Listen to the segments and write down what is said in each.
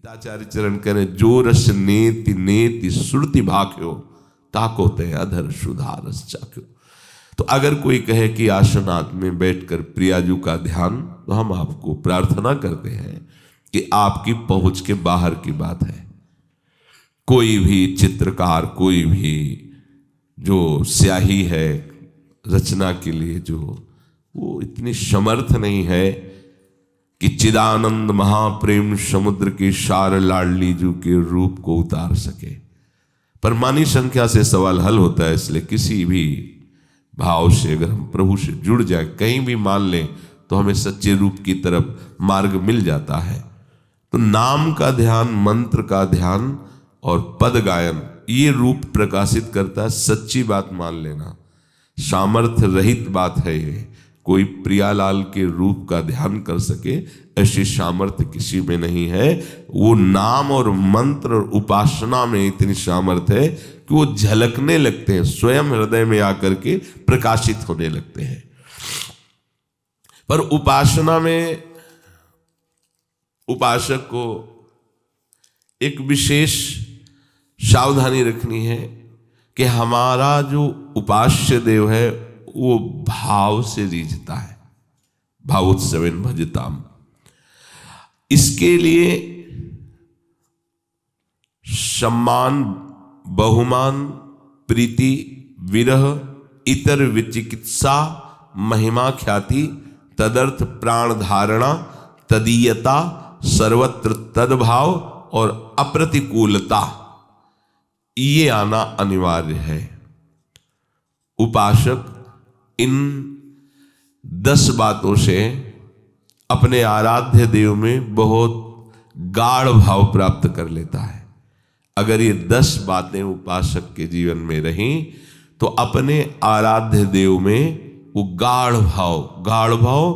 गीताचार्य चरण कह रहे जो रस नेति नेति सुरति भाख्यो ताको ते अधर सुधा रस चाख्यो। तो अगर कोई कहे कि आसनाथ में बैठकर प्रियाजू का ध्यान, तो हम आपको प्रार्थना करते हैं कि आपकी पहुंच के बाहर की बात है। कोई भी चित्रकार, कोई भी जो स्याही है रचना के लिए, जो वो इतनी समर्थ नहीं है कि चिदानंद महाप्रेम समुद्र के सार लाडली जू के रूप को उतार सके। परमानी संख्या से सवाल हल होता है, इसलिए किसी भी भाव से अगर हम प्रभु से जुड़ जाए, कहीं भी मान लें, तो हमें सच्चे रूप की तरफ मार्ग मिल जाता है। तो नाम का ध्यान, मंत्र का ध्यान और पद गायन, ये रूप प्रकाशित करता है। सच्ची बात मान लेना, सामर्थ्य रहित बात है ये। कोई प्रियालाल के रूप का ध्यान कर सके ऐसी सामर्थ्य किसी में नहीं है। वो नाम और मंत्र और उपासना में इतनी सामर्थ्य है कि वो झलकने लगते हैं, स्वयं हृदय में आकर के प्रकाशित होने लगते हैं। पर उपासना में उपासक को एक विशेष सावधानी रखनी है कि हमारा जो उपास्य देव है वो भाव से रीझता है। भावोत्सवेन भजताम। इसके लिए सम्मान, बहुमान, प्रीति, विरह, इतर विचिकित्सा, महिमा, ख्याति, तदर्थ प्राण धारणा, तदीयता, सर्वत्र तद्भाव और अप्रतिकूलता, ये आना अनिवार्य है। उपासक इन 10 बातों से अपने आराध्य देव में बहुत गाढ़ भाव प्राप्त कर लेता है। अगर ये 10 बातें उपासक के जीवन में रहीं तो अपने आराध्य देव में वो गाढ़ भाव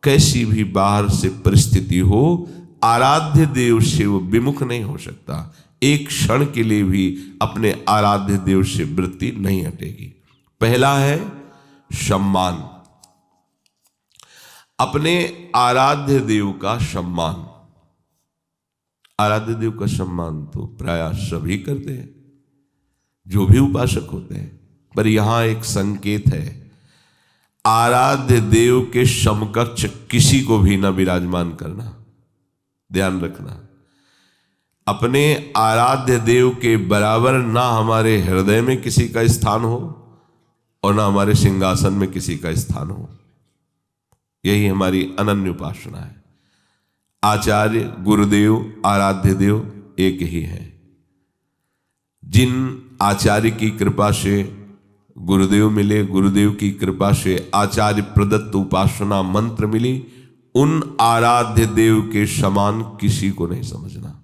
कैसी भी बाहर से परिस्थिति हो, आराध्य देव से वो विमुख नहीं हो सकता। एक क्षण के लिए भी अपने आराध्य देव से वृत्ति नहीं हटेगी। पहला है सम्मान, अपने आराध्य देव का सम्मान। आराध्य देव का सम्मान तो प्रायः सभी करते हैं, जो भी उपासक होते हैं। पर यहां एक संकेत है, आराध्य देव के समकक्ष किसी को भी न विराजमान करना। ध्यान रखना, अपने आराध्य देव के बराबर ना हमारे हृदय में किसी का स्थान हो और ना हमारे सिंहासन में किसी का स्थान हो। यही हमारी अनन्य उपासना है। आचार्य, गुरुदेव, आराध्य देव एक ही है। जिन आचार्य की कृपा से गुरुदेव मिले, गुरुदेव की कृपा से आचार्य प्रदत्त उपासना मंत्र मिली, उन आराध्य देव के समान किसी को नहीं समझना।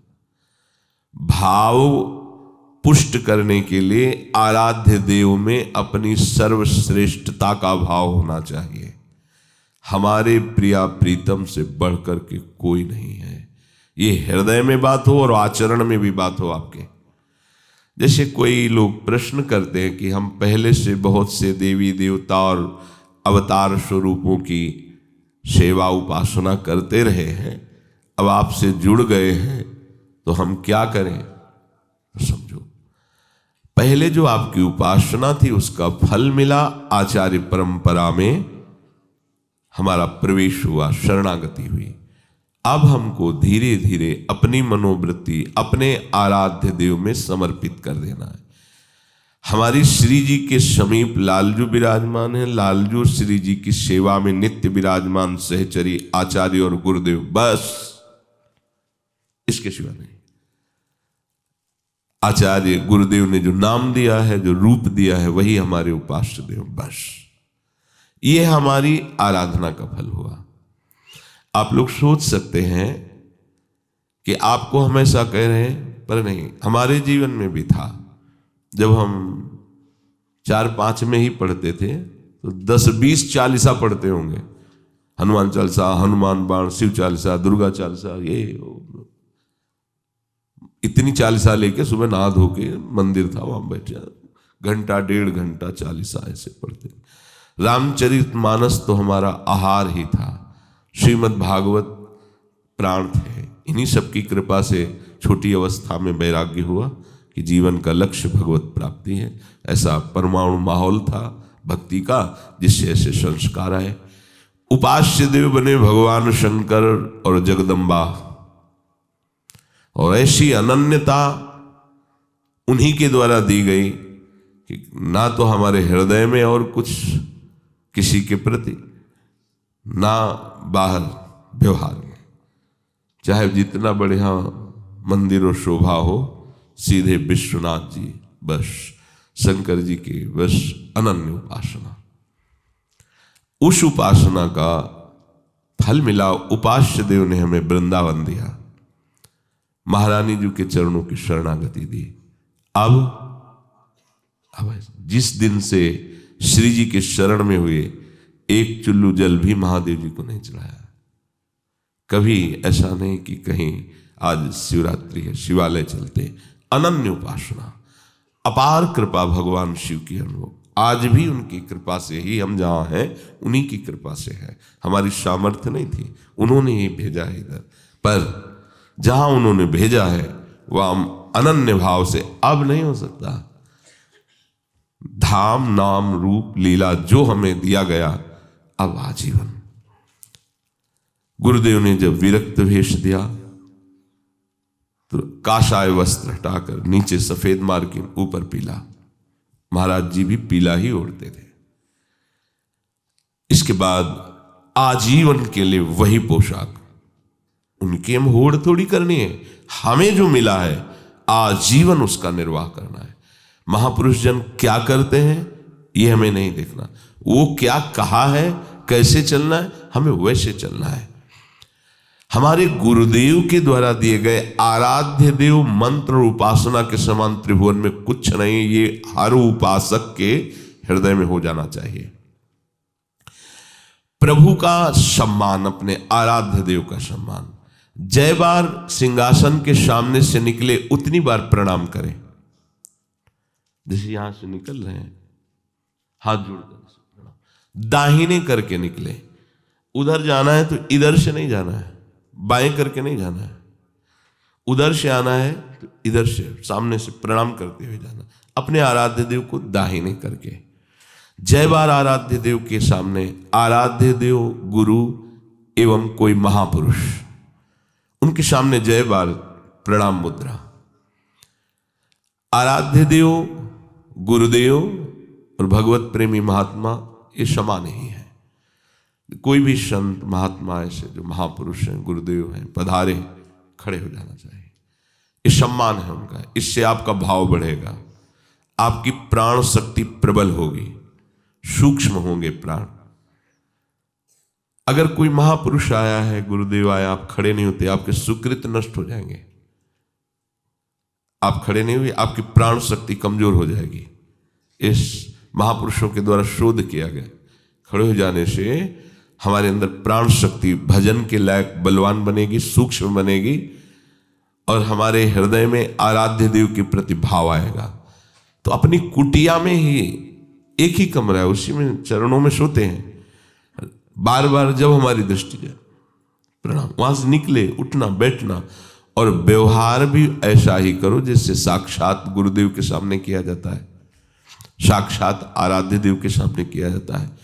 भाव पुष्ट करने के लिए आराध्य देव में अपनी सर्वश्रेष्ठता का भाव होना चाहिए। हमारे प्रिया प्रीतम से बढ़कर के कोई नहीं है। ये हृदय में बात हो और आचरण में भी बात हो आपके। जैसे कोई लोग प्रश्न करते हैं कि हम पहले से बहुत से देवी देवता और अवतार स्वरूपों की सेवा उपासना करते रहे हैं, अब आपसे जुड़ गए हैं तो हम क्या करें? तो समझो, पहले जो आपकी उपासना थी उसका फल मिला, आचार्य परंपरा में हमारा प्रवेश हुआ, शरणागति हुई। अब हमको धीरे धीरे अपनी मनोवृत्ति अपने आराध्य देव में समर्पित कर देना है। हमारी श्री जी के समीप लालजू विराजमान है, लालजू श्री जी की सेवा में नित्य विराजमान सहचरी आचार्य और गुरुदेव, बस इसके सिवा नहीं। आचार्य गुरुदेव ने जो नाम दिया है, जो रूप दिया है, वही हमारे उपास्य देव, बस ये हमारी आराधना का फल हुआ। आप लोग सोच सकते हैं कि आपको हमेशा कह रहे हैं, पर नहीं, हमारे जीवन में भी था। जब हम 4-5 में ही पढ़ते थे तो 10-20 चालीसा पढ़ते होंगे। हनुमान चालीसा, हनुमान बाण, शिव चालीसा, दुर्गा चालीसा, ये इतनी चालीसा लेके सुबह नहा धो के मंदिर था, वहां बैठे घंटा 1.5 घंटा चालीसा ऐसे पढ़ते। रामचरितमानस तो हमारा आहार ही था। श्रीमद् भागवत प्राण थे। इन्हीं सब की कृपा से छोटी अवस्था में वैराग्य हुआ कि जीवन का लक्ष्य भगवत प्राप्ति है। ऐसा परमाणु माहौल था भक्ति का, जिससे ऐसे संस्कार आए। उपास्य देव बने भगवान शंकर और जगदम्बा, और ऐसी अनन्यता उन्हीं के द्वारा दी गई कि ना तो हमारे हृदय में और कुछ किसी के प्रति, ना बाहर व्यवहार में, चाहे जितना बढ़िया मंदिर और शोभा हो, सीधे विश्वनाथ जी बस, शंकर जी की बस अनन्य उपासना। उस उपासना का फल मिला। उपास्य देव ने हमें वृंदावन दिया, महारानी जी के चरणों की शरणागति दी। अब जिस दिन से श्री जी के शरण में हुए, एक चुल्लू जल भी महादेव जी को नहीं चढ़ाया। कभी ऐसा नहीं कि कहीं आज शिवरात्रि है शिवालय चलते, अनन्य उपासना, अपार कृपा भगवान शिव की अनुभव। आज भी उनकी कृपा से ही हम जहाँ हैं, उन्हीं की कृपा से है। हमारी सामर्थ्य नहीं थी, उन्होंने ही भेजा है इधर। पर जहाँ उन्होंने भेजा है वह अनन्य भाव से अब नहीं हो सकता। धाम नाम रूप लीला जो हमें दिया गया, अब आजीवन। गुरुदेव ने जब विरक्त वेश दिया तो काशाय वस्त्र हटाकर नीचे सफेद मार्किन, ऊपर पीला। महाराज जी भी पीला ही ओढ़ते थे। इसके बाद आजीवन के लिए वही पोशाक। उनकी हम होड़ थोड़ी करनी है, हमें जो मिला है आजीवन उसका निर्वाह करना है। महापुरुष जन क्या करते हैं ये हमें नहीं देखना, वो क्या कहा है, कैसे चलना है, हमें वैसे चलना है। हमारे गुरुदेव के द्वारा दिए गए आराध्य देव मंत्र और उपासना के समान त्रिभुवन में कुछ नहीं। ये हर उपासक के हृदय में हो जाना चाहिए। प्रभु का सम्मान, अपने आराध्य देव का सम्मान। जय बार सिंहासन के सामने से निकले उतनी बार प्रणाम करें। जैसे यहां से निकल रहे हैं, हाथ जोड़कर दाहिने करके निकले। उधर जाना है तो इधर से नहीं जाना है, बाएं करके नहीं जाना है। उधर से आना है तो इधर से सामने से प्रणाम करते हुए जाना। अपने आराध्य देव को दाहिने करके। जय बार आराध्य देव के सामने आराध्य देव, गुरु एवं कोई महापुरुष, उनके सामने जय बार प्रणाम मुद्रा। आराध्य देव, गुरुदेव और भगवत प्रेमी महात्मा ये समान ही है। कोई भी संत महात्मा ऐसे जो महापुरुष हैं, गुरुदेव हैं, पधारे, खड़े हो जाना चाहिए। ये सम्मान है उनका। इससे आपका भाव बढ़ेगा, आपकी प्राण शक्ति प्रबल होगी, सूक्ष्म होंगे प्राण। अगर कोई महापुरुष आया है, गुरुदेव आया, आप खड़े नहीं होते, आपके सुकृत नष्ट हो जाएंगे। आप खड़े नहीं हुए, आपकी प्राण शक्ति कमजोर हो जाएगी। इस महापुरुषों के द्वारा शोध किया गया। खड़े हो जाने से हमारे अंदर प्राण शक्ति भजन के लायक बलवान बनेगी, सूक्ष्म बनेगी, और हमारे हृदय में आराध्य देव के प्रति भाव आएगा। तो अपनी कुटिया में ही एक ही कमरा है, उसी में चरणों में सोते हैं। बार बार जब हमारी दृष्टि जाए प्रणाम, वहां से निकले, उठना बैठना, और व्यवहार भी ऐसा ही करो जैसे साक्षात गुरुदेव के सामने किया जाता है, साक्षात आराध्य देव के सामने किया जाता है।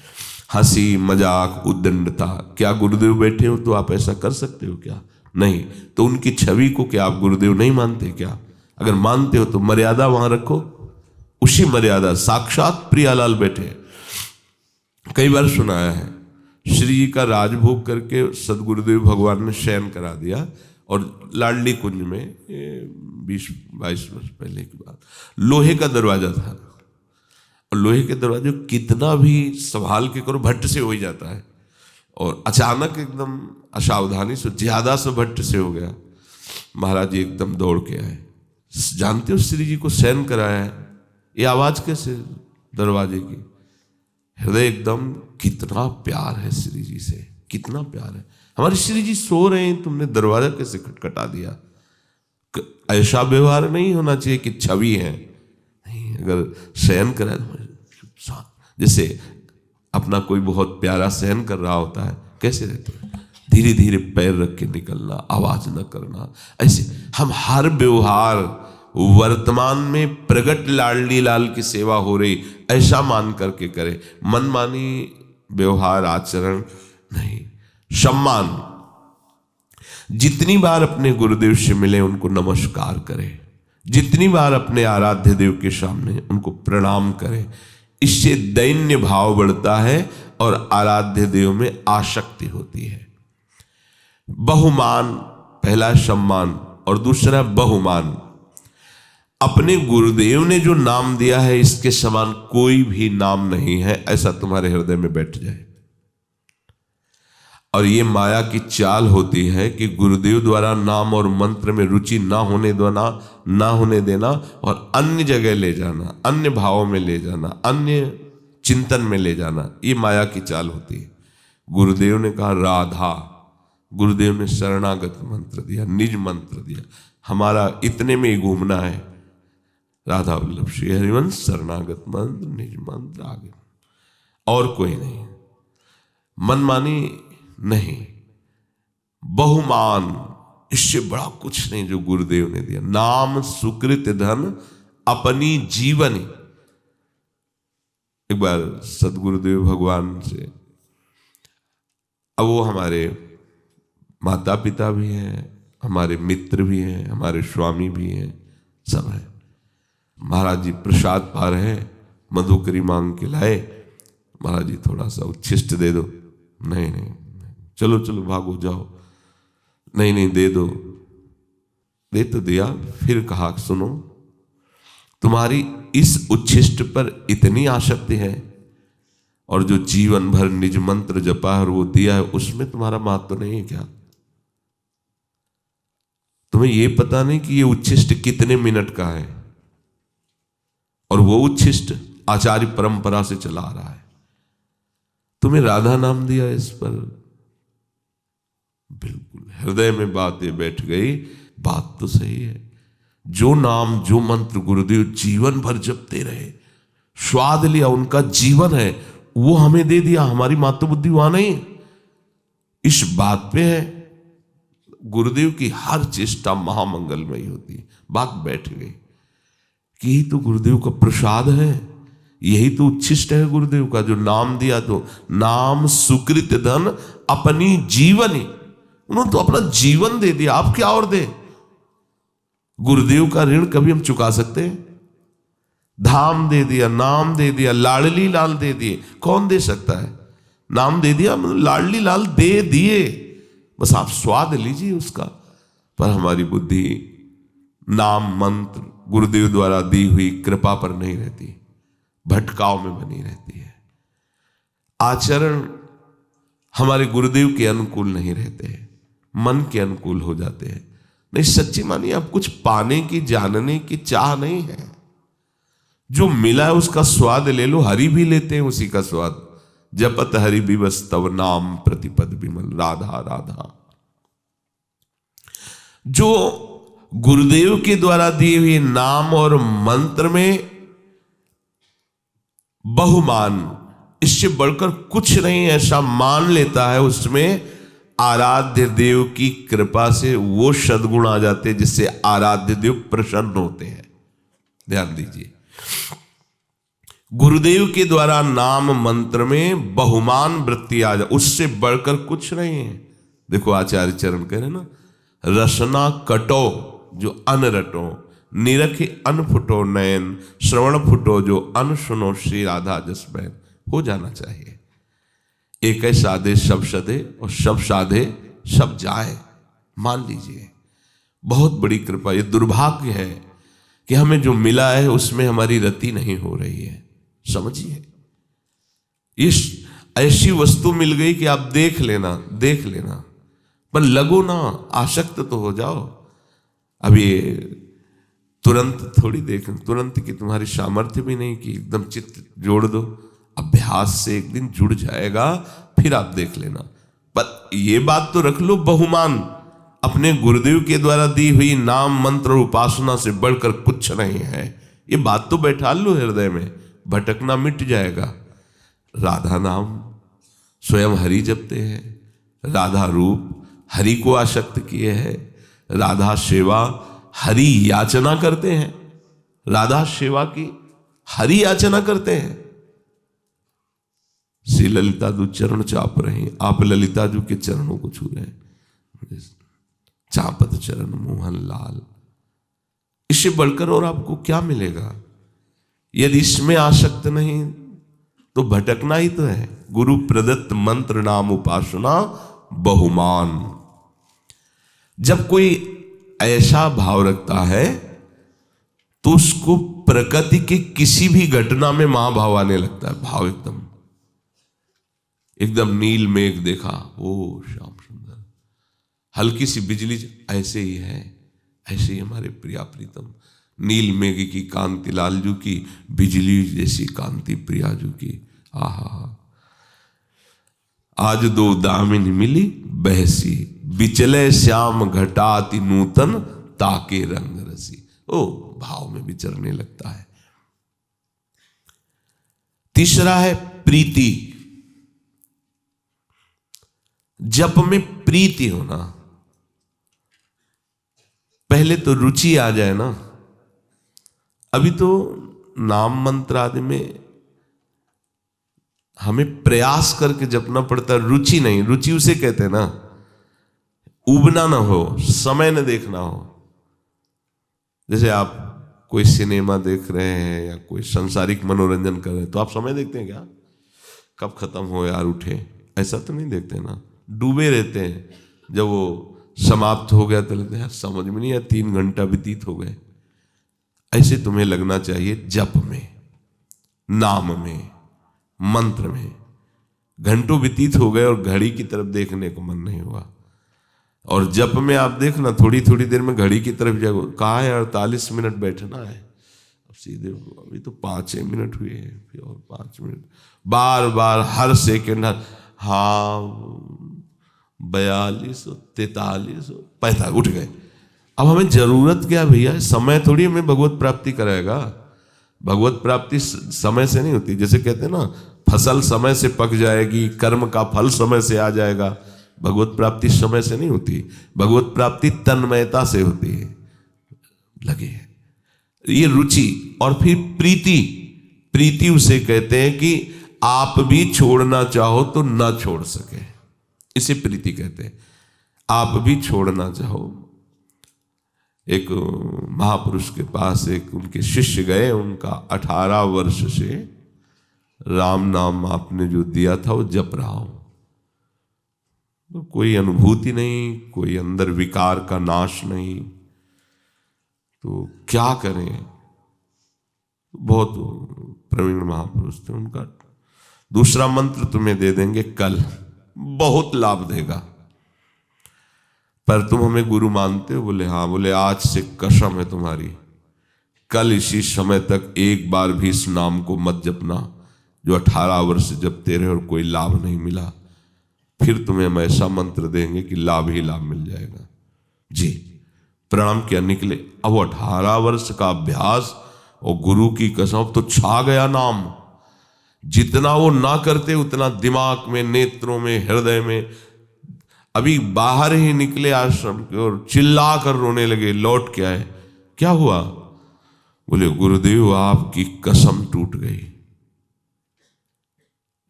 हंसी मजाक उद्दंडता, क्या गुरुदेव बैठे हो तो आप ऐसा कर सकते हो क्या? नहीं। तो उनकी छवि को क्या आप गुरुदेव नहीं मानते क्या? अगर मानते हो तो मर्यादा वहां रखो, उसी मर्यादा। साक्षात प्रियालाल बैठे। कई बार सुनाया है, श्री जी का राजभोग करके सदगुरुदेव भगवान ने शयन करा दिया, और लाडली कुंज में 20-22 वर्ष पहले की बात, लोहे का दरवाजा था। और लोहे के दरवाजे कितना भी संभाल के करो, भट्ट से हो ही जाता है। और अचानक एकदम असावधानी से ज्यादा से भट्ट से हो गया। महाराज जी एकदम दौड़ के आए। जानते हो श्री जी को शयन कराया है, ये आवाज कैसे दरवाजे की? हृदय एकदम, कितना प्यार है श्री जी से, कितना प्यार है। हमारे श्री जी सो रहे हैं, तुमने दरवाजा कैसे खटखटा दिया? ऐसा व्यवहार नहीं होना चाहिए कि छवि है। नहीं, अगर शयन कराए तो जैसे अपना कोई बहुत प्यारा शयन कर रहा होता है, कैसे रहते हैं, धीरे धीरे पैर रख के निकलना, आवाज न करना। ऐसे हम हर व्यवहार वर्तमान में प्रगट लाडली लाल की सेवा हो रही ऐसा मान करके करें, मनमानी व्यवहार आचरण नहीं। सम्मान, जितनी बार अपने गुरुदेव से मिले उनको नमस्कार करें, जितनी बार अपने आराध्य देव के सामने उनको प्रणाम करें। इससे दैन्य भाव बढ़ता है और आराध्य देव में आसक्ति होती है। बहुमान, पहला सम्मान और दूसरा बहुमान। अपने गुरुदेव ने जो नाम दिया है इसके समान कोई भी नाम नहीं है, ऐसा तुम्हारे हृदय में बैठ जाए। और ये माया की चाल होती है कि गुरुदेव द्वारा नाम और मंत्र में रुचि ना होने देना और अन्य जगह ले जाना, अन्य भावों में ले जाना, अन्य चिंतन में ले जाना, ये माया की चाल होती है। गुरुदेव ने कहा राधा, गुरुदेव ने शरणागत मंत्र दिया, निज मंत्र दिया। हमारा इतने में ही घूमना है, राधा वल्लभ श्री हरिवंश शरणागत मंत्र, निज मंत्र, आगे और कोई नहीं, मनमानी नहीं, बहुमान, इससे बड़ा कुछ नहीं जो गुरुदेव ने दिया। नाम सुकृत धन अपनी जीवनी। एक बार सदगुरुदेव भगवान से, अब वो हमारे माता पिता भी हैं, हमारे मित्र भी हैं, हमारे स्वामी भी हैं, सब है। महाराज जी प्रसाद पा रहे हैं, मधुकरी मांग के लाए, महाराज जी थोड़ा सा उच्छिष्ट दे दो। नहीं नहीं, चलो चलो भागो जाओ, नहीं नहीं दे दो, दे तो दिया। फिर कहा सुनो, तुम्हारी इस उच्छिष्ट पर इतनी आसक्ति है और जो जीवन भर निज मंत्र जपा है और वो दिया है उसमें तुम्हारा महत्व नहीं है क्या? तुम्हें ये पता नहीं कि ये उच्छिष्ट कितने मिनट का है और वो उच्छिष्ट आचार्य परंपरा से चला आ रहा है। तुम्हें राधा नाम दिया इस पर, बिल्कुल हृदय में बात ये बैठ गई, बात तो सही है। जो नाम जो मंत्र गुरुदेव जीवन भर जपते रहे, स्वाद लिया, उनका जीवन है, वो हमें दे दिया, हमारी मातृ बुद्धि वहां नहीं, इस बात पे है। गुरुदेव की हर चेष्टा महामंगलमयी होती है। बात बैठ गई कि यही तो गुरुदेव का प्रसाद है, यही तो उच्छिष्ट है गुरुदेव का, जो नाम दिया। तो नाम सुकृत धन अपनी जीवनी, उन्होंने तो अपना जीवन दे दिया, आप क्या और दे? गुरुदेव का ऋण कभी हम चुका सकते हैं? धाम दे दिया, नाम दे दिया, लाडली लाल दे दिए, कौन दे सकता है? नाम दे दिया, लाडली लाल दे दिए, बस आप स्वाद लीजिए उसका। पर हमारी बुद्धि नाम मंत्र गुरुदेव द्वारा दी हुई कृपा पर नहीं रहती, भटकाव में बनी रहती है। आचरण हमारे गुरुदेव के अनुकूल नहीं रहते हैं, मन के अनुकूल हो जाते हैं। नहीं, सच्ची मानिए, अब कुछ पाने की जानने की चाह नहीं है। जो मिला है उसका स्वाद ले लो, हरि भी लेते हैं उसी का स्वाद। जपत हरि बिवस तव नाम प्रतिपद विमल, राधा राधा। जो गुरुदेव के द्वारा दिए हुए नाम और मंत्र में बहुमान, इससे बढ़कर कुछ नहीं ऐसा मान लेता है, उसमें आराध्य देव की कृपा से वो सद्गुण आ जाते हैं जिससे आराध्य देव प्रसन्न होते हैं। ध्यान दीजिए, गुरुदेव के द्वारा नाम मंत्र में बहुमान वृत्ति आ जाए, उससे बढ़कर कुछ नहीं है। देखो आचार्य चरण कह रहे ना, रसना कटो जो अन रटो, निरखे अन फुटो नयन, श्रवण फुटो जो अन सुनो, श्री राधा जस बहन। हो जाना चाहिए। एक साधे सब सधे और सब साधे सब जाए, मान लीजिए। बहुत बड़ी कृपा। ये दुर्भाग्य है कि हमें जो मिला है उसमें हमारी रति नहीं हो रही है। समझिए, इस ऐसी वस्तु मिल गई कि आप देख लेना पर लगो ना, आसक्त तो हो जाओ। अब ये तुरंत थोड़ी देख, तुरंत की तुम्हारी सामर्थ्य भी नहीं कि एकदम चित्त जोड़ दो। अभ्यास से एक दिन जुड़ जाएगा, फिर आप देख लेना। पर ये बात तो रख लो, बहुमान अपने गुरुदेव के द्वारा दी हुई नाम मंत्र और उपासना से बढ़कर कुछ नहीं है। ये बात तो बैठा लो हृदय में, भटकना मिट जाएगा। राधा नाम स्वयं हरि जपते हैं, राधा रूप हरि को आसक्त किए हैं, राधा सेवा हरि याचना करते हैं, राधा सेवा की हरि याचना करते हैं। श्री ललिता जी चरण चाप रहे हैं, आप ललिता जी के चरणों को छू रहे हैं, चापत चरण मोहन लाल। इससे बढ़कर और आपको क्या मिलेगा? यदि इसमें आसक्त नहीं तो भटकना ही तो है। गुरु प्रदत्त मंत्र नाम उपासना बहुमान। जब कोई ऐसा भाव रखता है तो उसको प्रकृति के किसी भी घटना में महाभाव आने लगता है। भाव एकदम नील मेघ देखा, ओ श्याम सुंदर, हल्की सी बिजली, ऐसे ही है, ऐसे ही हमारे प्रिया प्रीतम। नील मेघ की कांति लालजू की, बिजली जैसी कांति प्रियाजू की। आहा, आज दो दामिनी मिली बहसी, बिचले श्याम घटाति नूतन, ताके रंग रसी। ओ, भाव में विचरने लगता है। तीसरा है प्रीति। जप में प्रीति होना। पहले तो रुचि आ जाए ना। अभी तो नाम मंत्र आदि में हमें प्रयास करके जपना पड़ता है, रुचि नहीं। रुचि उसे कहते हैं ना, उबना ना हो, समय न देखना हो। जैसे आप कोई सिनेमा देख रहे हैं या कोई सांसारिक मनोरंजन कर रहे हैं तो आप समय देखते हैं क्या, कब खत्म हो यार उठे, ऐसा तो नहीं देखते ना। डूबे रहते हैं, जब वो समाप्त हो गया तो लगता है समझ में नहीं आया 3 घंटा व्यतीत हो गए। ऐसे तुम्हें लगना चाहिए जप में, नाम में, मंत्र में। घंटों व्यतीत हो गए और घड़ी की तरफ देखने को मन नहीं हुआ। और जप में आप देखना, थोड़ी थोड़ी देर में घड़ी की तरफ जाओ, कहा है 48 मिनट बैठना है, अब सीधे अभी तो 5 मिनट हुए हैं, फिर और 5 मिनट, बार बार हर सेकेंड, हाँ 42, 43, 45, उठ गए। अब हमें जरूरत क्या भैया, समय थोड़ी हमें भगवत प्राप्ति कराएगा। भगवत प्राप्ति समय से नहीं होती। जैसे कहते हैं ना, फसल समय से पक जाएगी, कर्म का फल समय से आ जाएगा। भगवत प्राप्ति समय से नहीं होती। भगवत प्राप्ति तन्मयता से होती है। लगे ये रुचि। और फिर प्रीति। प्रीति उसे कहते हैं कि आप भी छोड़ना चाहो तो ना छोड़ सके, इसे प्रीति कहते हैं। आप भी छोड़ना चाहो। एक महापुरुष के पास एक उनके शिष्य गए, उनका 18 वर्ष से राम नाम आपने जो दिया था वो जप रहा हूं, तो कोई अनुभूति नहीं, कोई अंदर विकार का नाश नहीं, तो क्या करें। बहुत प्रवीण महापुरुष थे। उनका दूसरा मंत्र तुम्हें दे देंगे कल, बहुत लाभ देगा, पर तुम हमें गुरु मानते हो? बोले हाँ। बोले आज से कसम है तुम्हारी, कल इसी समय तक एक बार भी इस नाम को मत जपना जो 18 वर्ष जपते रहे और कोई लाभ नहीं मिला। फिर तुम्हें हम ऐसा मंत्र देंगे कि लाभ ही लाभ मिल जाएगा। जी, प्रणाम किया, निकले। अब वो 18 वर्ष का अभ्यास और गुरु की कसम, तो छा गया नाम। जितना वो ना करते उतना दिमाग में, नेत्रों में, हृदय में। अभी बाहर ही निकले आश्रम के और चिल्ला कर रोने लगे। लौट के आए, क्या हुआ? बोले गुरुदेव आपकी कसम टूट गई।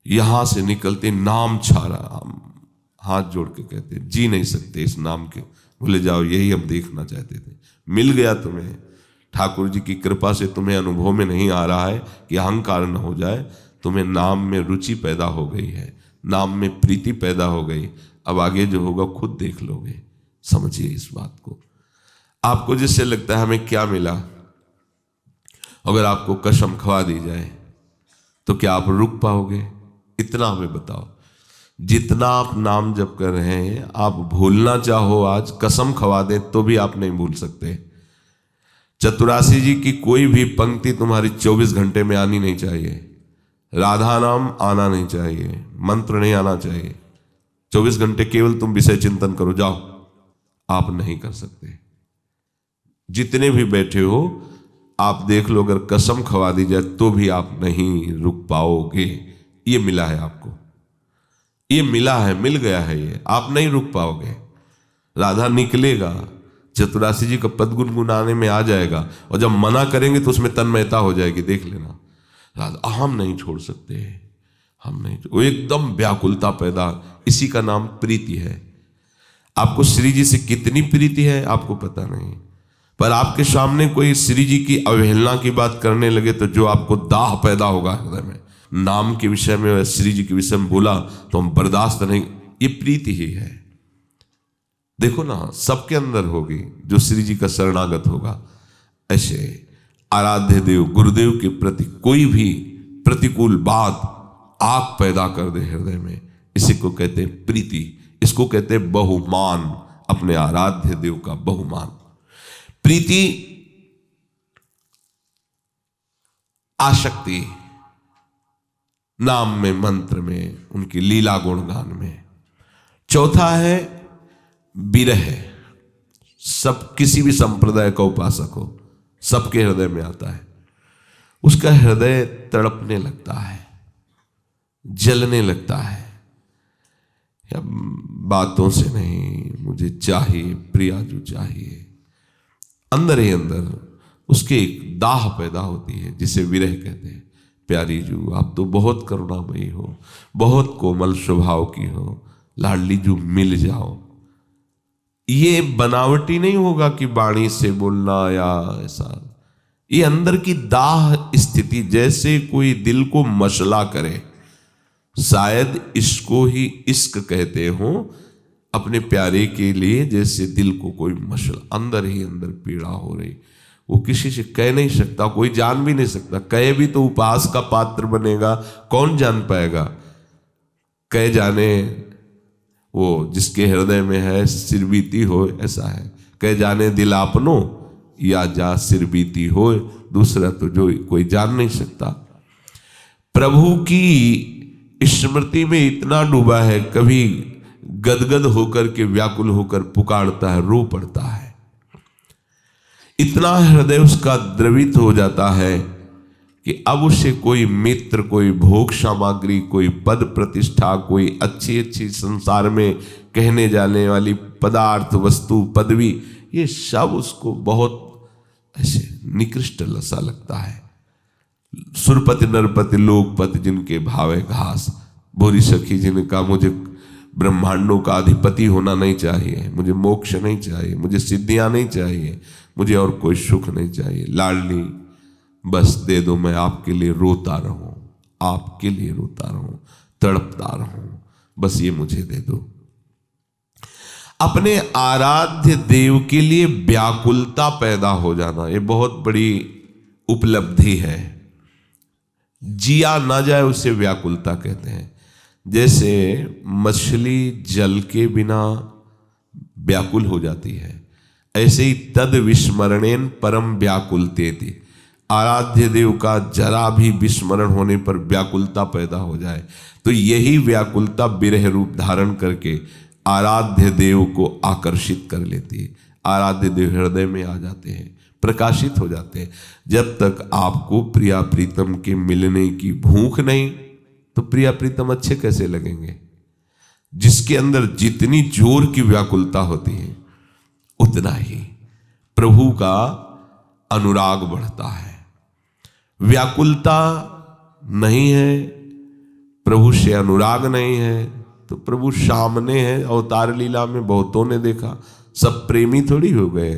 यहां से निकलते नाम छा रहा, हाथ जोड़ के कहते जी नहीं सकते इस नाम के। बोले जाओ, यही हम देखना चाहते थे, मिल गया तुम्हें। ठाकुर जी की कृपा से तुम्हें अनुभव में नहीं आ रहा है कि अहंकार न हो जाए। तुम्हें नाम में रुचि पैदा हो गई है, नाम में प्रीति पैदा हो गई। अब आगे जो होगा खुद देख लोगे। समझिए इस बात को। आपको जिससे लगता है हमें क्या मिला, अगर आपको कसम खवा दी जाए तो क्या आप रुक पाओगे? इतना हमें बताओ। जितना आप नाम जप कर रहे हैं, आप भूलना चाहो आज, कसम खवा दे तो भी आप नहीं भूल सकते। चतुरासी जी की कोई भी पंक्ति तुम्हारी 24 घंटे में आनी नहीं चाहिए। राधा नाम आना नहीं चाहिए, मंत्र नहीं आना चाहिए। 24 घंटे केवल तुम विषय चिंतन करो, जाओ। आप नहीं कर सकते। जितने भी बैठे हो आप देख लो, अगर कसम खवा दी जाए तो भी आप नहीं रुक पाओगे। ये मिला है आपको। ये मिला है, मिल गया है, ये आप नहीं रुक पाओगे। राधा निकलेगा, चतुरासी जी का पद गुनगुनाने में आ जाएगा, और जब मना करेंगे तो उसमें तन्मयता हो जाएगी, देख लेना। राधा हम नहीं छोड़ सकते, हम नहीं, वो एकदम व्याकुलता पैदा, इसी का नाम प्रीति है। आपको श्री जी से कितनी प्रीति है आपको पता नहीं, पर आपके सामने कोई श्री जी की अवहेलना की बात करने लगे तो जो आपको दाह पैदा होगा हृदय में, नाम के विषय में, श्री जी के विषय में बोला तो हम बर्दाश्त नहीं, ये प्रीति ही है। देखो ना, सबके अंदर होगी जो श्री जी का शरणागत होगा। ऐसे आराध्य देव गुरुदेव के प्रति कोई भी प्रतिकूल बात आग पैदा कर दे हृदय में, इसी को कहते हैं प्रीति, इसको कहते हैं बहुमान, अपने आराध्य देव का बहुमान। प्रीति, आसक्ति नाम में, मंत्र में, उनकी लीला गुणगान में। चौथा है विरह। सब किसी भी संप्रदाय का उपासक हो, सबके हृदय में आता है, उसका हृदय तड़पने लगता है, जलने लगता है, या बातों से नहीं, मुझे चाहिए प्रिया जो चाहिए, अंदर ही अंदर उसके एक दाह पैदा होती है जिसे विरह कहते हैं। प्यारी जू आप तो बहुत करुणामयी हो, बहुत कोमल स्वभाव की हो, लाडली जू मिल जाओ। ये बनावटी नहीं होगा कि वाणी से बोलना या ऐसा, ये अंदर की दाह स्थिति, जैसे कोई दिल को मसला करे, शायद इसको ही इश्क कहते हो, अपने प्यारे के लिए जैसे दिल को कोई मसला, अंदर ही अंदर पीड़ा हो रही, वो किसी से कह नहीं सकता, कोई जान भी नहीं सकता। कहे भी तो उपहास का पात्र बनेगा, कौन जान पाएगा। कह जाने वो जिसके हृदय में है सिर बीती हो, ऐसा है। कह जाने दिल आपनो या जा सिर बीती हो, दूसरा तो जो कोई जान नहीं सकता। प्रभु की स्मृति में इतना डूबा है, कभी गदगद होकर के व्याकुल होकर पुकारता है, रो पड़ता है, इतना हृदय उसका द्रवित हो जाता है कि अब उसे कोई मित्र, कोई भोग सामग्री, कोई पद प्रतिष्ठा, कोई अच्छी अच्छी संसार में कहने जाने वाली पदार्थ, वस्तु, पदवी, ये सब उसको बहुत ऐसे निकृष्ट सा लगता है। सुरपति नरपति लोकपति जिनके भावे घास, भोरी सखी जिनका मुझे ब्रह्मांडों का अधिपति होना नहीं चाहिए, मुझे मोक्ष नहीं चाहिए, मुझे सिद्धियां नहीं चाहिए, मुझे और कोई सुख नहीं चाहिए, लाडली बस दे दो, मैं आपके लिए रोता रहूं, आपके लिए रोता रहूं, तड़पता रहूं, बस ये मुझे दे दो। अपने आराध्य देव के लिए व्याकुलता पैदा हो जाना, ये बहुत बड़ी उपलब्धि है। जिया ना जाए उसे व्याकुलता कहते हैं। जैसे मछली जल के बिना व्याकुल हो जाती है, ऐसे ही तद विस्मरणेन परम व्याकुलते थी। आराध्य देव का जरा भी विस्मरण होने पर व्याकुलता पैदा हो जाए तो यही व्याकुलता विरह रूप धारण करके आराध्य देव को आकर्षित कर लेती है। आराध्य देव हृदय में आ जाते हैं, प्रकाशित हो जाते हैं। जब तक आपको प्रिया प्रीतम के मिलने की भूख नहीं तो प्रिया प्रीतम अच्छे कैसे लगेंगे। जिसके अंदर जितनी जोर की व्याकुलता होती है उतना ही प्रभु का अनुराग बढ़ता है। व्याकुलता नहीं है, प्रभु से अनुराग नहीं है तो प्रभु सामने है। अवतार लीला में बहुतों ने देखा, सब प्रेमी थोड़ी हो गए,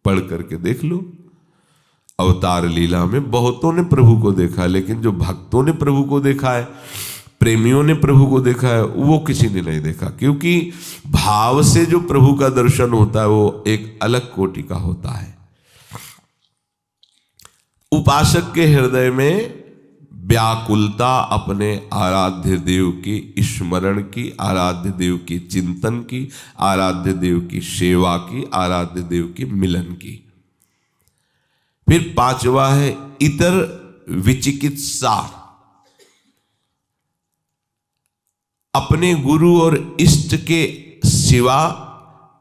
पढ़ करके देख लो। अवतार लीला में बहुतों ने प्रभु को देखा, लेकिन जो भक्तों ने प्रभु को देखा है, प्रेमियों ने प्रभु को देखा है, वो किसी ने नहीं देखा। क्योंकि भाव से जो प्रभु का दर्शन होता है वो एक अलग कोटि का होता है। उपासक के हृदय में व्याकुलता अपने आराध्य देव की स्मरण की, आराध्य देव की चिंतन की, आराध्य देव की सेवा की, आराध्य देव की मिलन की। फिर पांचवा है इतर विचिकित्सा। अपने गुरु और इष्ट के सिवा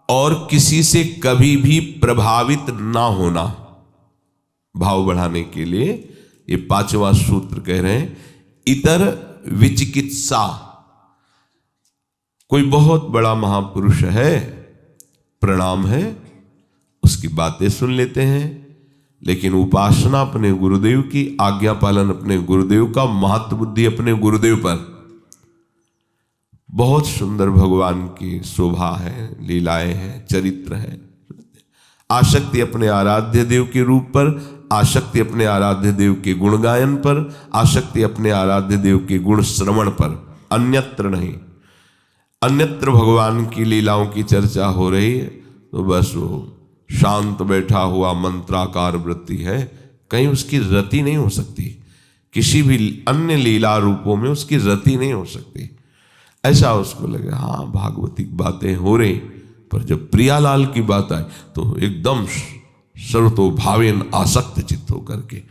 और किसी से कभी भी प्रभावित ना होना। भाव बढ़ाने के लिए ये पांचवा सूत्र कह रहे हैं, इतर विचिकित्सा। कोई बहुत बड़ा महापुरुष है, प्रणाम है, उसकी बातें सुन लेते हैं, लेकिन उपासना अपने गुरुदेव की, आज्ञा पालन अपने गुरुदेव का, महत्व बुद्धि अपने गुरुदेव पर। बहुत सुंदर भगवान की शोभा है, लीलाएं हैं, चरित्र है। आसक्ति अपने आराध्य देव के रूप पर, आसक्ति अपने आराध्य देव के गुण गायन पर, आसक्ति अपने आराध्य देव के गुण श्रवण पर, अन्यत्र नहीं। अन्यत्र भगवान की लीलाओं की चर्चा हो रही है तो बस वो शांत बैठा हुआ मंत्राकार वृत्ति है, कहीं उसकी रति नहीं हो सकती, किसी भी अन्य लीला रूपों में उसकी रति नहीं हो सकती। ऐसा उसको लगे हाँ भागवतिक बातें हो रही, पर जब प्रियालाल की बात आए तो एकदम सर्वतो भावेन आसक्त चित्त होकर के।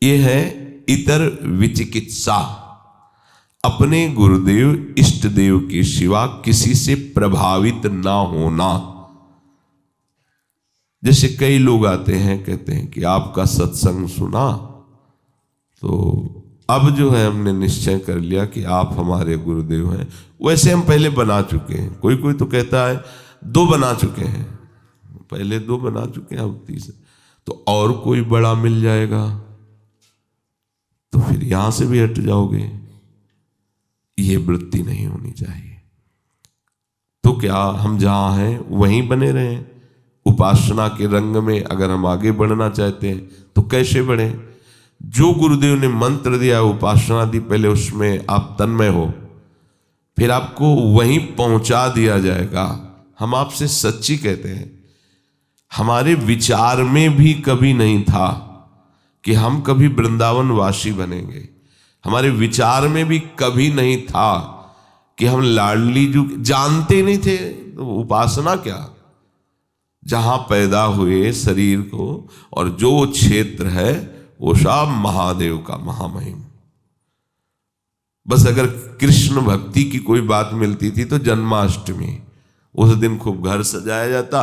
ये है इतर विचिकित्सा, अपने गुरुदेव इष्ट देव के सिवा किसी से प्रभावित ना होना। जैसे कई लोग आते हैं, कहते हैं कि आपका सत्संग सुना तो अब जो है हमने निश्चय कर लिया कि आप हमारे गुरुदेव हैं। वैसे हम पहले बना चुके हैं, कोई कोई तो कहता है 2 बना चुके हैं, पहले 2 बना चुके हैं, अब 3, तो और कोई बड़ा मिल जाएगा तो फिर यहां से भी हट जाओगे। ये वृत्ति नहीं होनी चाहिए। तो क्या हम जहां हैं वहीं बने रहें? उपासना के रंग में अगर हम आगे बढ़ना चाहते हैं तो कैसे बढ़ें? जो गुरुदेव ने मंत्र दिया, उपासना दी, पहले उसमें आप तन्मय हो, फिर आपको वहीं पहुंचा दिया जाएगा। हम आपसे सच्ची कहते हैं, हमारे विचार में भी कभी नहीं था कि हम कभी वृंदावन वासी बनेंगे। हमारे विचार में भी कभी नहीं था कि हम लाडली जू जानते नहीं थे। तो उपासना क्या, जहां पैदा हुए शरीर को और जो क्षेत्र है वो सब महादेव का महामहिम। बस अगर कृष्ण भक्ति की कोई बात मिलती थी तो जन्माष्टमी, उस दिन खूब घर सजाया जाता,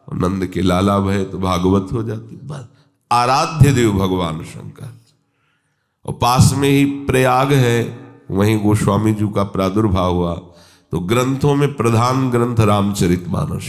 और नंद के लाला भय तो भागवत हो जाती। बस आराध्य देव भगवान शंकर। और पास में ही प्रयाग है, वहीं गोस्वामी जी का प्रादुर्भाव हुआ। तो ग्रंथों में प्रधान ग्रंथ रामचरितमानस,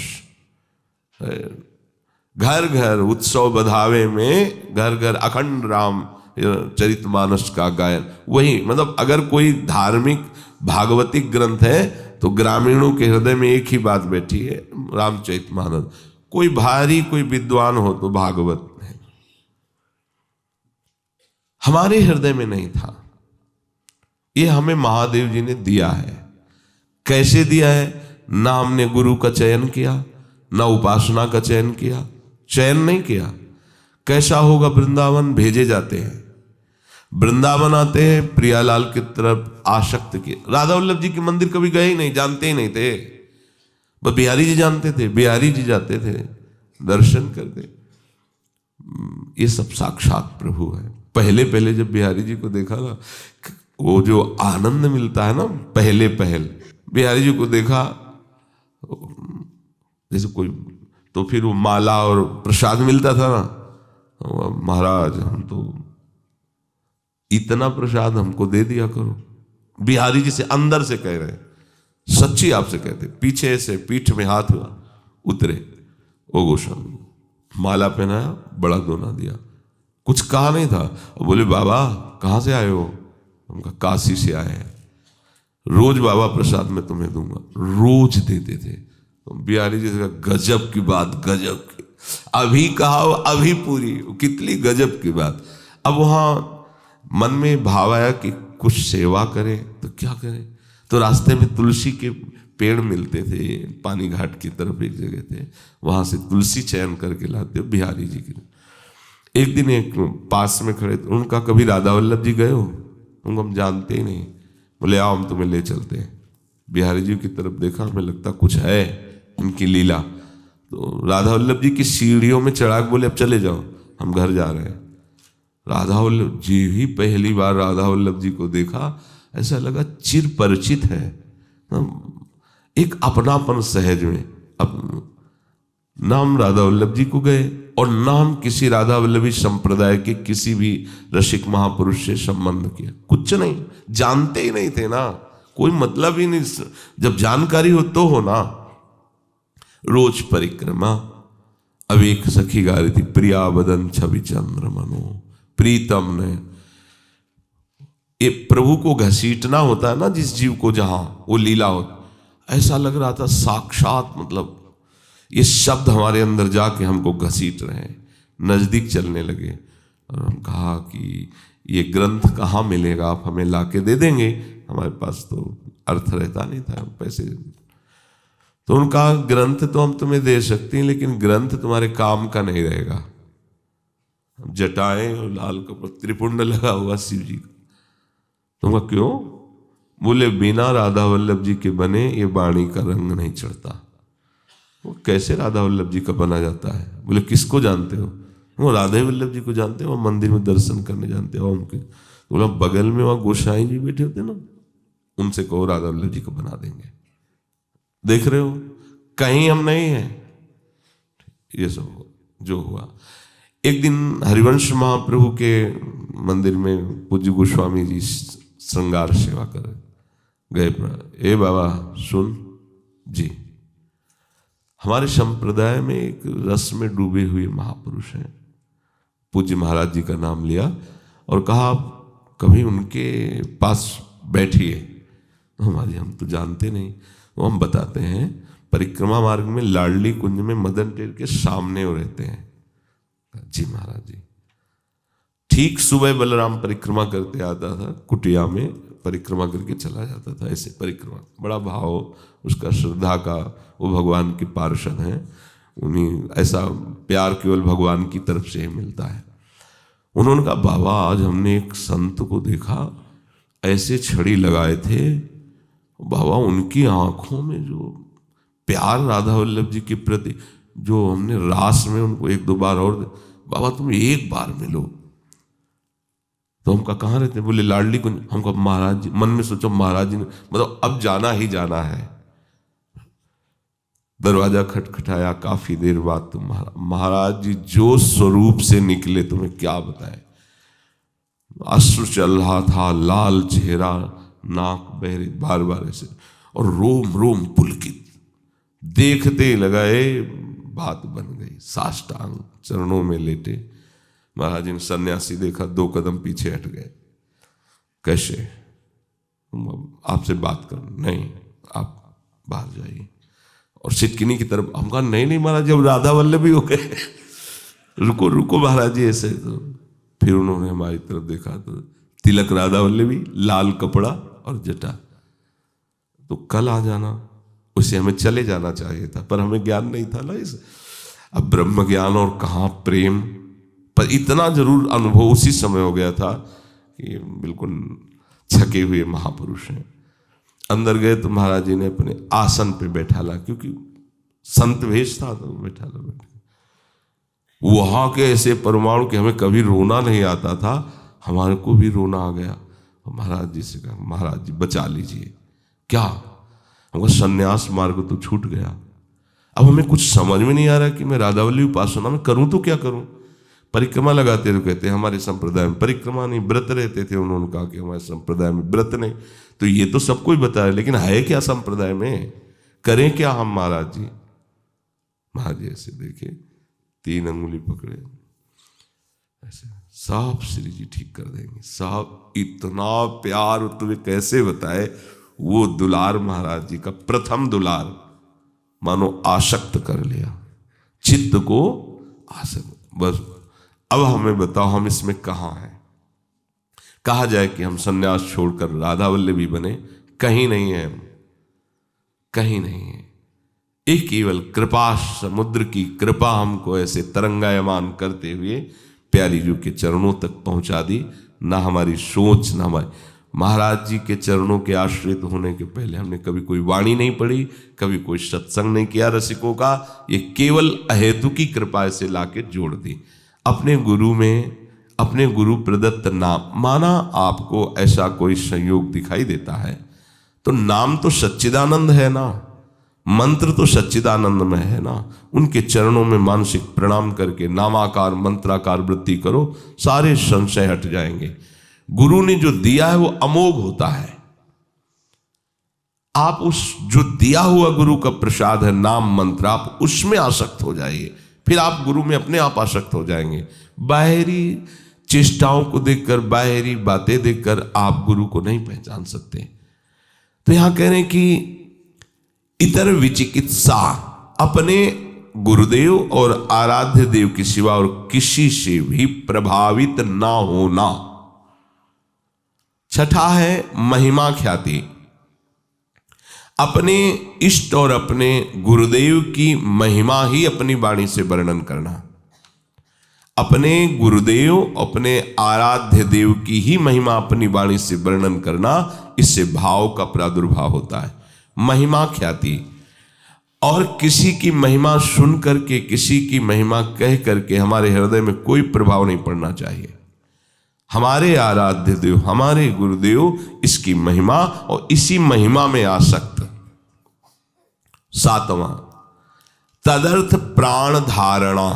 घर घर उत्सव बधावे में घर घर अखंड राम चरितमानस का गायन। वही मतलब अगर कोई धार्मिक भागवतिक ग्रंथ है तो ग्रामीणों के हृदय में एक ही बात बैठी है, रामचरितमानस। कोई भारी कोई विद्वान हो तो भागवत है, हमारे हृदय में नहीं था। ये हमें महादेव जी ने दिया है। कैसे दिया है? ना हमने गुरु का चयन किया, ना उपासना का चयन किया, चयन नहीं किया। कैसा होगा? वृंदावन भेजे जाते हैं, वृंदावन आते हैं, प्रियालाल की तरफ आसक्त के। राधा वल्लभ जी के मंदिर कभी गए ही नहीं, जानते ही नहीं थे, बस बिहारी जी जानते थे, बिहारी जी जाते थे, दर्शन करते। ये सब साक्षात प्रभु है। पहले पहले जब बिहारी जी को देखा ना, वो जो आनंद मिलता है ना, पहले बिहारी जी को देखा जैसे कोई, तो फिर वो माला और प्रसाद मिलता था ना, महाराज हम तो इतना प्रसाद हमको दे दिया करो। बिहारी जी से अंदर से कह रहे, सच्ची आपसे कहते, पीछे से पीठ में हाथ उतरे, ओ गोस्वामी माला पहनाया, बड़ा दोना दिया, कुछ कहा नहीं था। बोले बाबा कहाँ से आए हो? उनका काशी से आए हैं। रोज बाबा प्रसाद में तुम्हें दूंगा, रोज देते थे। तो बिहारी जी से गजब की बात, गजब की, अभी कहा अभी पूरी, कितनी गजब की बात। अब वहां मन में भाव आया कि कुछ सेवा करें तो क्या करें। तो रास्ते में तुलसी के पेड़ मिलते थे, पानी घाट की तरफ एक जगह थे, वहां से तुलसी चयन करके लाते बिहारी जी की। एक दिन एक पास में खड़े थे, उनका कभी राधा वल्लभ जी गए हो? उनको हम जानते ही नहीं। बोले आओ हम तुम्हें ले चलते हैं। बिहारी जी की तरफ देखा, हमें लगता कुछ है उनकी लीला। तो राधा वल्लभ जी की सीढ़ियों में चढ़ा के बोले अब चले जाओ, हम घर जा रहे हैं। राधा वल्लभ जी ही पहली बार राधा वल्लभ जी को देखा, ऐसा लगा चिर परिचित है, एक अपनापन सहज में। अब ना हम राधा वल्लभ जी को गए और ना हम किसी राधा वल्लभी संप्रदाय के किसी भी रसिक महापुरुष से संबंध किया, कुछ नहीं, जानते ही नहीं थे ना, कोई मतलब ही नहीं। जब जानकारी हो तो हो ना। रोज परिक्रमा। अब एक सखी गा रही थी, प्रिया बदन छवि चंद्र मनो, प्रीतम ने। ये प्रभु को घसीटना होता है ना जिस जीव को, जहां वो लीला होती, ऐसा लग रहा था साक्षात, मतलब ये शब्द हमारे अंदर जाके हमको घसीट रहे हैं। नजदीक चलने लगे और हम कहा कि ये ग्रंथ कहाँ मिलेगा, आप हमें लाके दे देंगे। हमारे पास तो अर्थ रहता नहीं था, पैसे। तो उनका ग्रंथ तो हम तुम्हें दे सकते हैं, लेकिन ग्रंथ तुम्हारे काम का नहीं रहेगा। जटाएं और लाल कपड़ा, त्रिपुंड लगा हुआ शिव जी का। तुमका क्यों? बोले बिना राधा वल्लभ जी के बने ये वाणी का रंग नहीं चढ़ता। वो कैसे राधा वल्लभ जी का बना जाता है? बोले किसको जानते हो? वो राधा वल्लभ जी को जानते हो, मंदिर में दर्शन करने जानते हो उनके। बोला बगल में वहां गोसाई जी बैठे होते ना, उनसे कहो राधा वल्लभ जी को बना देंगे। देख रहे हो, कहीं हम नहीं है। ये सब जो हुआ। एक दिन हरिवंश महाप्रभु के मंदिर में पूज्य गोस्वामी जी श्रृंगार सेवा कर गए। ए बाबा सुन जी, हमारे संप्रदाय में एक रस में डूबे हुए महापुरुष हैं। पूज्य महाराज जी का नाम लिया और कहा आप कभी उनके पास बैठिए। हमारी हम तो जानते नहीं, वो हम बताते हैं। परिक्रमा मार्ग में लाडली कुंज में मदन टेर के सामने वो रहते हैं। जी महाराज जी। ठीक सुबह बलराम परिक्रमा करते आता था, कुटिया में परिक्रमा करके चला जाता था। ऐसे परिक्रमा, बड़ा भाव उसका, श्रद्धा का। वो भगवान के पार्षद हैं, उन्हीं ऐसा प्यार केवल भगवान की तरफ से ही मिलता है। उन्होंने कहा बाबा आज हमने एक संत को देखा, ऐसे छड़ी लगाए थे बाबा, उनकी आंखों में जो प्यार राधा वल्लभ जी के प्रति, जो हमने रास में उनको एक दो बार और, बाबा तुम एक बार मिलो। तो हमका कहाँ रहते? बोले लाडली कुंज। हमको महाराज जी, मन में सोचो महाराज जी ने, मतलब अब जाना ही जाना है। दरवाजा खटखटाया, काफी देर बाद तुम महाराज जी जो स्वरूप से निकले तुम्हें क्या बताए। अश्रु चल रहा था, लाल चेहरा, नाक बहरे बार बार ऐसे, और रोम रोम पुलकित। देखते लगाए बात बन गई। साष्टांग चरणों में लेटे महाराज जी ने सन्यासी देखा, 2 कदम पीछे हट गए। कैसे? आपसे बात कर, नहीं आप बाहर जाइए। और सिटकिनी की तरफ हम कहा नहीं नहीं महाराज, जब राधा वल्लभ भी हो गए रुको रुको महाराज जी ऐसे। तो फिर उन्होंने हमारी तरफ देखा तो तिलक राधा वल्लभी, लाल कपड़ा और जटा। तो कल आ जाना, उसे हमें चले जाना चाहिए था, पर हमें ज्ञान नहीं था ना इस। अब ब्रह्म ज्ञान और कहाँ प्रेम, पर इतना जरूर अनुभव उसी समय हो गया था कि बिल्कुल छके हुए महापुरुष हैं। अंदर गए तो महाराज जी ने अपने आसन पे बैठाला, क्योंकि संत भेष था तो बैठाला। वहां के ऐसे परमाणु के हमें कभी रोना नहीं आता था, हमारे को भी रोना आ गया। महाराज जी से कहा महाराज जी बचा लीजिए। क्या? हमको सन्यास मार्ग तो छूट गया। अब हमें कुछ समझ में नहीं आ रहा कि मैं राधावल्ली उपासना में करूं तो क्या करूं। परिक्रमा लगाते तो कहते हमारे संप्रदाय में परिक्रमा नहीं, व्रत रहते थे। उन्होंने कहा कि हमारे संप्रदाय में व्रत नहीं। तो ये तो सबको ही बताया, लेकिन है क्या संप्रदाय में, करें क्या हम महाराज जी? महाराज जी ऐसे देखे, 3 अंगुली पकड़े ऐसे, साहब श्री जी ठीक कर देंगे। साहब इतना प्यार तुम्हें कैसे बताए। वो दुलार महाराज जी का प्रथम दुलार, मानो आसक्त कर लिया चित्त को, आसक्त। बस अब हमें बताओ हम इसमें कहाँ हैं? कहा जाए कि हम सन्यास छोड़कर राधा वल्लभी बने, कहीं नहीं है हम, कहीं नहीं है। एक केवल कृपा, समुद्र की कृपा हमको ऐसे तरंगायमान करते हुए प्यारी जी के चरणों तक पहुंचा दी। ना हमारी सोच, ना हमारी, महाराज जी के चरणों के आश्रित होने के पहले हमने कभी कोई वाणी नहीं पढ़ी, कभी कोई सत्संग नहीं किया रसिकों का। ये केवल अहेतु की कृपा से लाके जोड़ दी अपने गुरु में, अपने गुरु प्रदत्त नाम। माना आपको ऐसा कोई संयोग दिखाई देता है तो नाम तो सच्चिदानंद है ना, मंत्र तो सच्चिदानंद में है ना। उनके चरणों में मानसिक प्रणाम करके नामाकार मंत्राकार वृत्ति करो, सारे संशय हट जाएंगे। गुरु ने जो दिया है वो अमोघ होता है। आप उस जो दिया हुआ गुरु का प्रसाद है, नाम मंत्र, आप उसमें आसक्त हो जाइए, फिर आप गुरु में अपने आप आसक्त हो जाएंगे। बाहरी चेष्टाओं को देखकर, बाहरी बातें देखकर आप गुरु को नहीं पहचान सकते। तो यहां कह रहे हैं कि इतर विचिकित्सा, अपने गुरुदेव और आराध्य देव के सिवा और किसी से भी प्रभावित ना होना। छठा है महिमा ख्याति, अपने इष्ट और अपने गुरुदेव की महिमा ही अपनी वाणी से वर्णन करना। अपने गुरुदेव, अपने आराध्य देव की ही महिमा अपनी वाणी से वर्णन करना, इससे भाव का प्रादुर्भाव होता है। महिमा ख्याति, और किसी की महिमा सुन करके, किसी की महिमा कह करके हमारे हृदय में कोई प्रभाव नहीं पड़ना चाहिए। हमारे आराध्य देव, हमारे गुरुदेव, इसकी महिमा और इसी महिमा में आसक्त। सातवां, तदर्थ प्राण धारणा,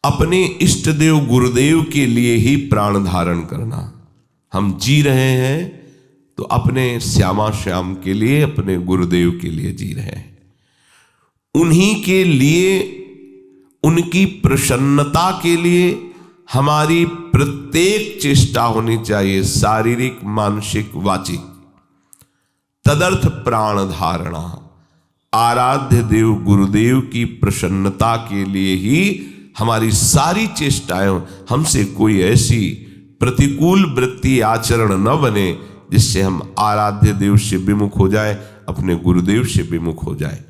अपने इष्ट देव गुरुदेव के लिए ही प्राण धारण करना। हम जी रहे हैं तो अपने श्यामा श्याम के लिए, अपने गुरुदेव के लिए जी रहे हैं। उन्हीं के लिए, उनकी प्रसन्नता के लिए हमारी प्रत्येक चेष्टा होनी चाहिए, शारीरिक, मानसिक, वाचिक। तदर्थ प्राण धारणा, आराध्य देव गुरुदेव की प्रसन्नता के लिए ही हमारी सारी चेष्टाएं, हमसे कोई ऐसी प्रतिकूल वृत्ति आचरण न बने जिससे हम आराध्य देव से विमुख हो जाए, अपने गुरुदेव से विमुख हो जाए।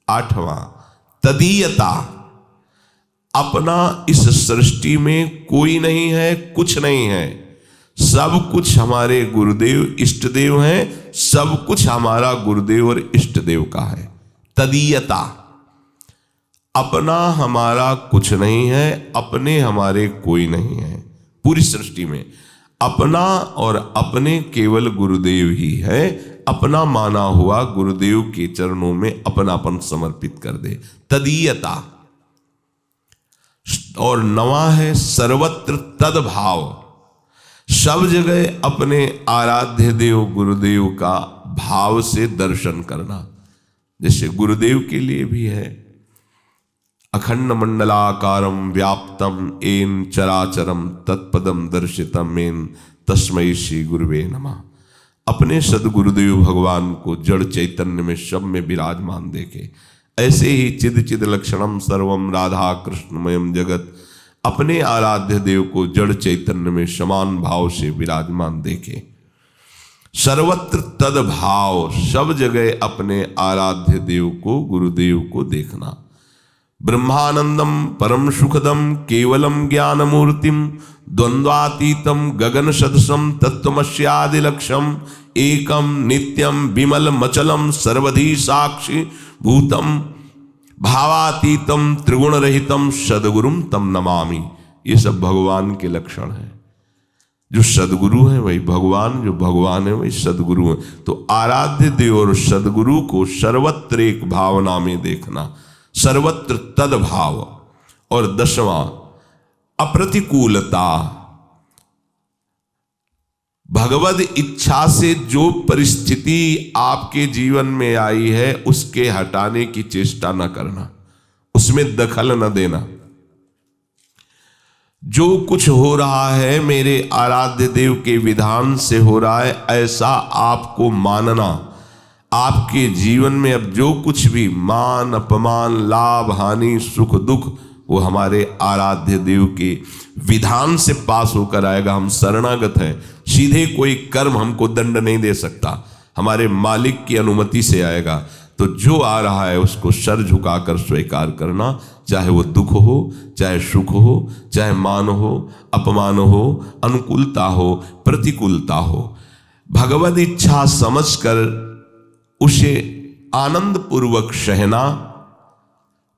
आठवां, तदीयता, अपना इस सृष्टि में कोई नहीं है, कुछ नहीं है, सब कुछ हमारे गुरुदेव इष्ट देव हैं, सब कुछ हमारा गुरुदेव और इष्ट देव का है। तदीयता, अपना हमारा कुछ नहीं है, अपने हमारे कोई नहीं है। पूरी सृष्टि में अपना और अपने केवल गुरुदेव ही है। अपना माना हुआ गुरुदेव के चरणों में अपनापन समर्पित कर दे, तदीयता। और नवा है सर्वत्र तद्भाव, सब जगह अपने आराध्य देव गुरुदेव का भाव से दर्शन करना। जैसे गुरुदेव के लिए भी है, अखंड मंडलाकारम व्याप्तम एन चराचरम तत्पदम दर्शितम मेन तस्मै श्री गुरुवे नमः। अपने सदगुरुदेव भगवान को जड़ चैतन्य में सब में विराजमान देखे, ऐसे ही चिद चिद लक्षणम सर्वम राधा कृष्णमयम जगत, अपने आराध्य देव को जड़ चैतन्य में समान भाव से विराजमान देखे। सर्वत्र तद्भाव, सब जगह अपने आराध्य देव को, गुरुदेव को देखना। ब्रह्मानंदम परम सुखदम केवलम ज्ञान मूर्तिम द्वंद्वातीतम गगन सदसम तत्वमस्यादि लक्ष्यम एकम नित्यम विमल मचलम सर्वधी साक्षी भूतम भावातीतम त्रिगुण रहितम सदगुरुम तम नमामि। ये सब भगवान के लक्षण हैं। जो सदगुरु है वही भगवान, जो भगवान है वही सदगुरु है। तो आराध्य देव और सदगुरु को सर्वत्र एक भावना में देखना, सर्वत्र तद्भाव। और दसवां, अप्रतिकूलता, भगवद इच्छा से जो परिस्थिति आपके जीवन में आई है उसके हटाने की चेष्टा न करना, उसमें दखल न देना। जो कुछ हो रहा है मेरे आराध्य देव के विधान से हो रहा है, ऐसा आपको मानना। आपके जीवन में अब जो कुछ भी मान अपमान, लाभ हानि, सुख दुख, वो हमारे आराध्य देव के विधान से पास होकर आएगा। हम शरणागत हैं, सीधे कोई कर्म हमको दंड नहीं दे सकता, हमारे मालिक की अनुमति से आएगा। तो जो आ रहा है उसको सर झुकाकर स्वीकार करना, चाहे वो दुख हो, चाहे सुख हो, चाहे मान हो, अपमान हो, अनुकूलता हो, प्रतिकूलता हो। भगवद इच्छा समझकर उसे आनंद पूर्वक सहना।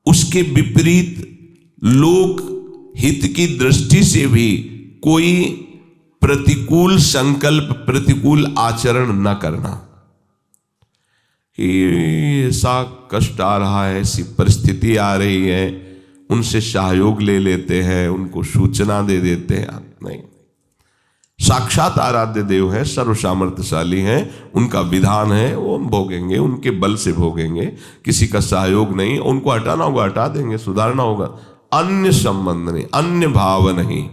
उसके विपरीत लोक हित की दृष्टि से भी कोई प्रतिकूल संकल्प, प्रतिकूल आचरण न करना। ऐसा कष्ट आ रहा है, ऐसी परिस्थिति आ रही है, उनसे सहयोग ले लेते हैं, उनको सूचना दे देते हैं। नहीं, साक्षात आराध्य देव है, सर्व सामर्थ्यशाली हैं, उनका विधान है, वो हम भोगेंगे, उनके बल से भोगेंगे, किसी का सहयोग नहीं। उनको हटाना होगा हटा देंगे, सुधारना होगा। अन्य संबंध नहीं, अन्य भाव नहीं।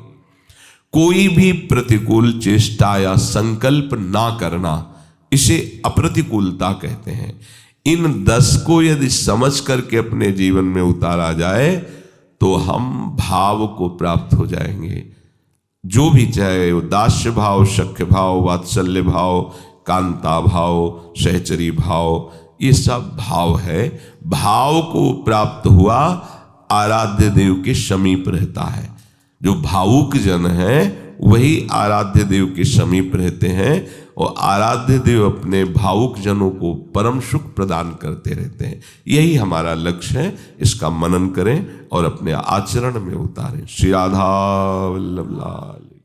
कोई भी प्रतिकूल चेष्टा या संकल्प ना करना, इसे अप्रतिकूलता कहते हैं। इन 10 को यदि समझ करके अपने जीवन में उतारा जाए तो हम भाव को प्राप्त हो जाएंगे। जो भी, चाहे वो दास्य भाव, सख्य भाव, वात्सल्य भाव, कांता भाव, सहचरी भाव, ये सब भाव है। भाव को प्राप्त हुआ आराध्य देव के समीप रहता है। जो भावुक जन है वही आराध्य देव के समीप रहते हैं, और आराध्य देव अपने भावुक जनों को परम सुख प्रदान करते रहते हैं। यही हमारा लक्ष्य है। इसका मनन करें और अपने आचरण में उतारें। श्री राधा वल्लभ लाल।